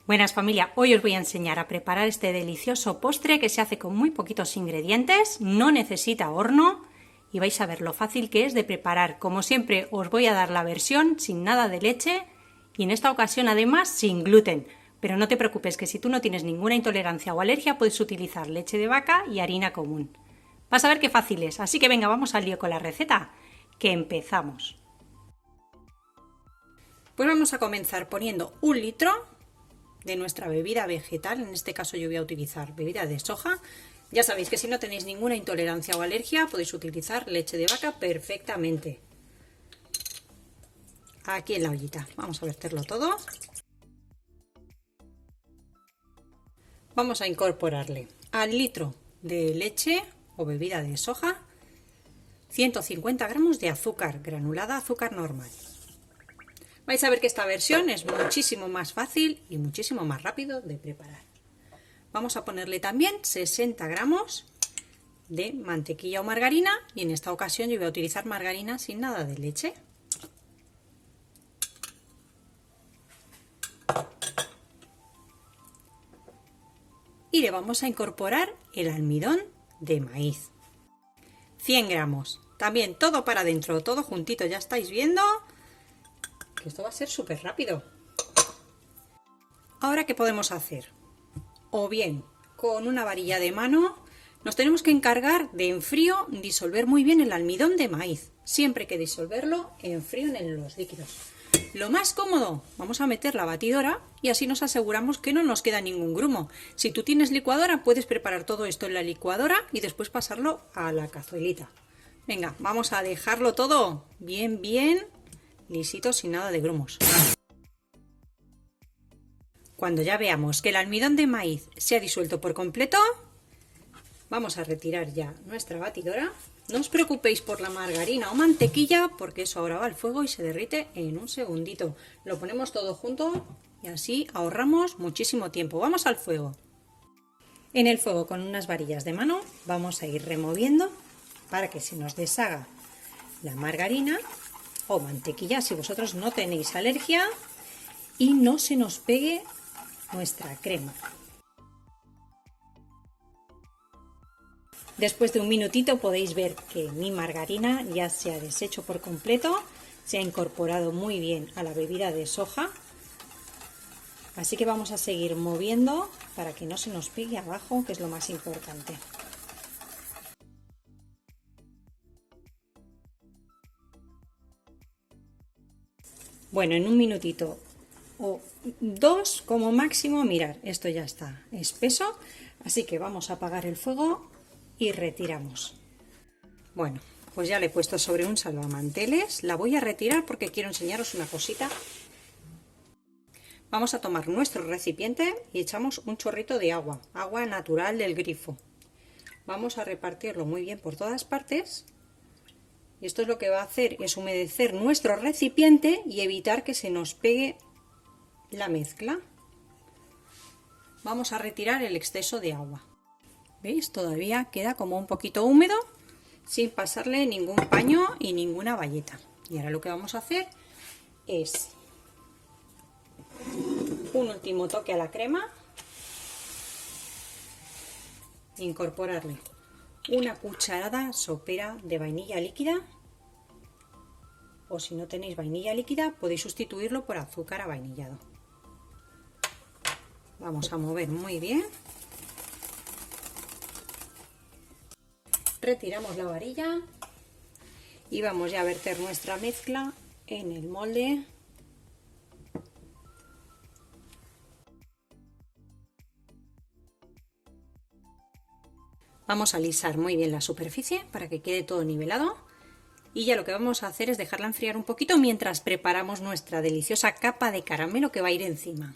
Buenas familia, hoy os voy a enseñar a preparar este delicioso postre que se hace con muy poquitos ingredientes, no necesita horno y vais a ver lo fácil que es de preparar. Como siempre os voy a dar la versión sin nada de leche y en esta ocasión además sin gluten. Pero no te preocupes que si tú no tienes ninguna intolerancia o alergia puedes utilizar leche de vaca y harina común. Vas a ver qué fácil es, así que venga, vamos al lío con la receta, que empezamos. Pues vamos a comenzar poniendo 1 litro de nuestra bebida vegetal, en este caso yo voy a utilizar bebida de soja. Ya sabéis que si no tenéis ninguna intolerancia o alergia podéis utilizar leche de vaca perfectamente. Aquí en la ollita vamos a verterlo todo. Vamos a incorporarle al litro de leche o bebida de soja 150 gramos de azúcar granulada, azúcar normal. Vais a ver que esta versión es muchísimo más fácil y muchísimo más rápido de preparar. Vamos a ponerle también 60 gramos de mantequilla o margarina y en esta ocasión yo voy a utilizar margarina sin nada de leche. Y le vamos a incorporar el almidón de maíz. 100 gramos. También todo para adentro, todo juntito, ya estáis viendo que esto va a ser súper rápido. Ahora, ¿qué podemos hacer? O bien con una varilla de mano nos tenemos que encargar de en frío disolver muy bien el almidón de maíz. Siempre hay que disolverlo en frío en los líquidos. Lo más cómodo, vamos a meter la batidora y así nos aseguramos que no nos queda ningún grumo. Si tú tienes licuadora puedes preparar todo esto en la licuadora y después pasarlo a la cazuelita. Venga, vamos a dejarlo todo bien lisito, sin nada de grumos. Cuando ya veamos que el almidón de maíz se ha disuelto por completo, vamos a retirar ya nuestra batidora. No os preocupéis por la margarina o mantequilla porque eso ahora va al fuego y se derrite en un segundito. Lo ponemos todo junto y así ahorramos muchísimo tiempo. Vamos al fuego. En el fuego con unas varillas de mano vamos a ir removiendo para que se nos deshaga la margarina o mantequilla si vosotros no tenéis alergia y no se nos pegue nuestra crema. Después de un minutito podéis ver que mi margarina ya se ha deshecho por completo, se ha incorporado muy bien a la bebida de soja, así que vamos a seguir moviendo para que no se nos pegue abajo, que es lo más importante. Bueno, en un minutito o 2 como máximo, mirad, esto ya está espeso, así que vamos a apagar el fuego y retiramos. Bueno, pues ya le he puesto sobre un salvamanteles, la voy a retirar porque quiero enseñaros una cosita. Vamos a tomar nuestro recipiente y echamos un chorrito de agua, agua natural del grifo. Vamos a repartirlo muy bien por todas partes. Y esto es lo que va a hacer, es humedecer nuestro recipiente y evitar que se nos pegue la mezcla. Vamos a retirar el exceso de agua. ¿Veis? Todavía queda como un poquito húmedo sin pasarle ningún paño y ninguna bayeta. Y ahora lo que vamos a hacer es un último toque a la crema. Incorporarle una cucharada sopera de vainilla líquida, o si no tenéis vainilla líquida podéis sustituirlo por azúcar avainillado. Vamos a mover muy bien. Retiramos la varilla y vamos ya a verter nuestra mezcla en el molde. Vamos a alisar muy bien la superficie para que quede todo nivelado y ya lo que vamos a hacer es dejarla enfriar un poquito mientras preparamos nuestra deliciosa capa de caramelo que va a ir encima.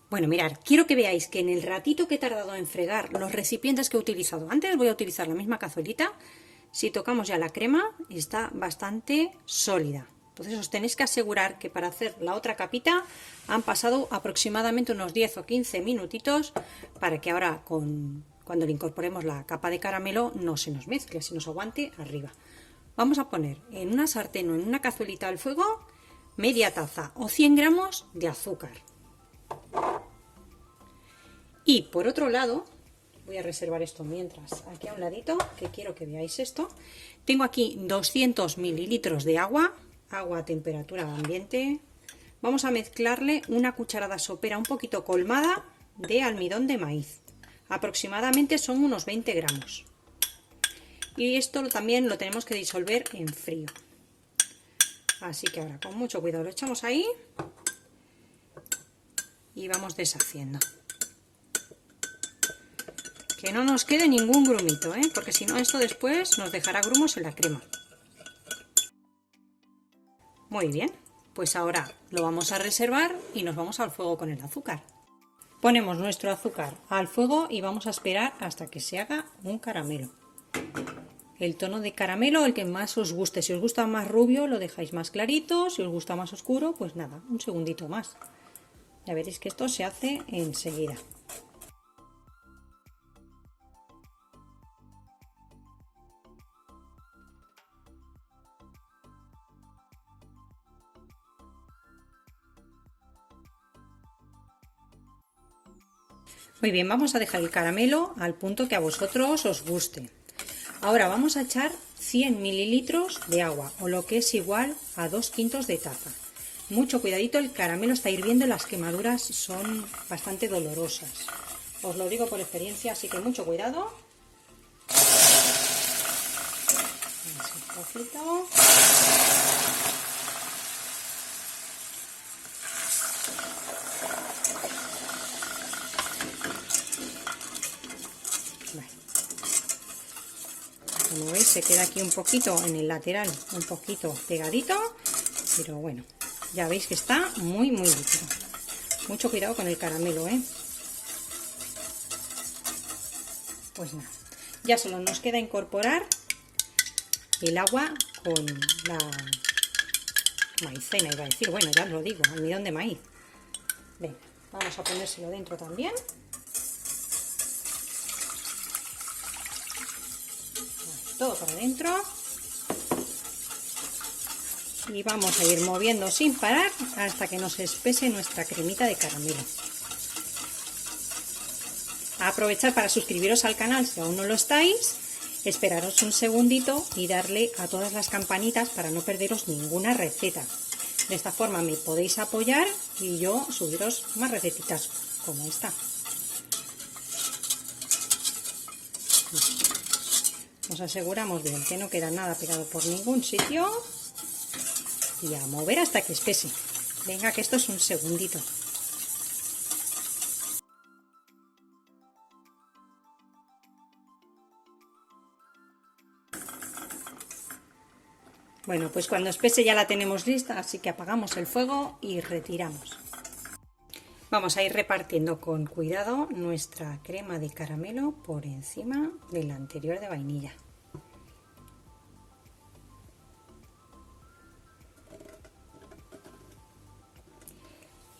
Bueno, mirad, quiero que veáis que en el ratito que he tardado en fregar los recipientes que he utilizado antes, voy a utilizar la misma cazuelita. Si tocamos ya la crema está bastante sólida. Entonces os tenéis que asegurar que para hacer la otra capita han pasado aproximadamente unos 10 o 15 minutitos para que ahora cuando le incorporemos la capa de caramelo no se nos mezcle, se nos aguante arriba. Vamos a poner en una sartén o en una cazuelita al fuego media taza o 100 gramos de azúcar. Y por otro lado, voy a reservar esto mientras, aquí a un ladito, que quiero que veáis esto. Tengo aquí 200 mililitros de agua, agua a temperatura ambiente. Vamos a mezclarle una cucharada sopera un poquito colmada de almidón de maíz. Aproximadamente son unos 20 gramos. Y esto también lo tenemos que disolver en frío. Así que ahora con mucho cuidado lo echamos ahí y vamos deshaciendo. Que no nos quede ningún grumito, porque si no esto después nos dejará grumos en la crema. Muy bien, pues ahora lo vamos a reservar y nos vamos al fuego con el azúcar. Ponemos nuestro azúcar al fuego y vamos a esperar hasta que se haga un caramelo. El tono de caramelo, el que más os guste. Si os gusta más rubio, lo dejáis más clarito. Si os gusta más oscuro, pues nada, un segundito más. Ya veréis que esto se hace enseguida. Muy bien, vamos a dejar el caramelo al punto que a vosotros os guste. Ahora vamos a echar 100 mililitros de agua, o lo que es igual a 2 quintos de taza. Mucho cuidadito, el caramelo está hirviendo y las quemaduras son bastante dolorosas. Os lo digo por experiencia, así que mucho cuidado. Así, un poquito. Como veis, se queda aquí un poquito en el lateral, un poquito pegadito, pero bueno, ya veis que está muy líquido. Mucho cuidado con el caramelo, Pues nada, ya solo nos queda incorporar el agua con la maicena, iba a decir, bueno, ya os lo digo, almidón de maíz. Venga, vamos a ponérselo dentro también. Todo para adentro y vamos a ir moviendo sin parar hasta que nos espese nuestra cremita de caramelo. Aprovechad para suscribiros al canal si aún no lo estáis, esperaros un segundito y darle a todas las campanitas para no perderos ninguna receta. De esta forma me podéis apoyar y yo subiros más recetitas como esta. Nos aseguramos bien que no queda nada pegado por ningún sitio y a mover hasta que espese. Venga, que esto es un segundito. Bueno, pues cuando espese ya la tenemos lista, así que apagamos el fuego y retiramos. Vamos a ir repartiendo con cuidado nuestra crema de caramelo por encima de la anterior de vainilla.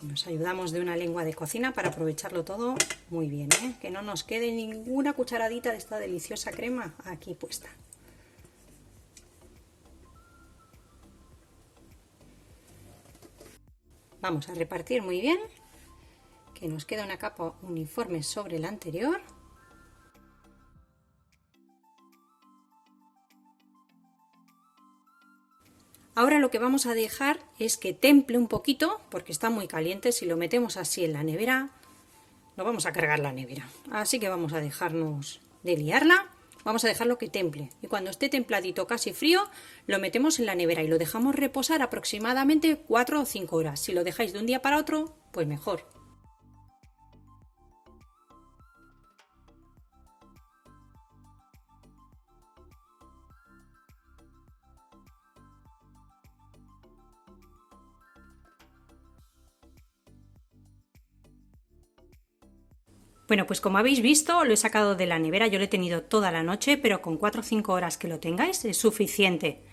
Nos ayudamos de una lengua de cocina para aprovecharlo todo muy bien, que no nos quede ninguna cucharadita de esta deliciosa crema aquí puesta. Vamos a repartir muy bien, que nos queda una capa uniforme sobre la anterior. Ahora lo que vamos a dejar es que temple un poquito, porque está muy caliente. Si lo metemos así en la nevera, no vamos a cargar la nevera. Así que vamos a dejarnos de liarla, vamos a dejarlo que temple. Y cuando esté templadito, casi frío, lo metemos en la nevera y lo dejamos reposar aproximadamente 4 o 5 horas. Si lo dejáis de un día para otro, pues mejor. Bueno, pues como habéis visto, lo he sacado de la nevera, yo lo he tenido toda la noche, pero con 4 o 5 horas que lo tengáis es suficiente.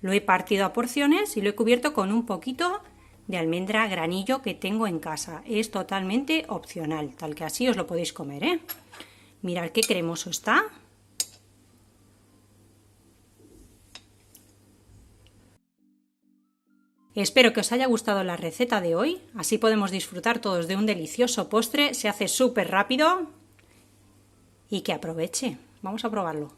Lo he partido a porciones y lo he cubierto con un poquito de almendra granillo que tengo en casa. Es totalmente opcional, tal que así os lo podéis comer, Mirad qué cremoso está. Espero que os haya gustado la receta de hoy, así podemos disfrutar todos de un delicioso postre, se hace súper rápido y que aproveche. Vamos a probarlo.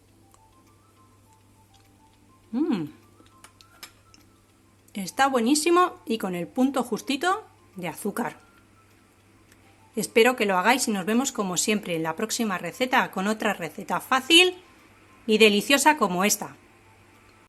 Está buenísimo y con el punto justito de azúcar. Espero que lo hagáis y nos vemos como siempre en la próxima receta con otra receta fácil y deliciosa como esta.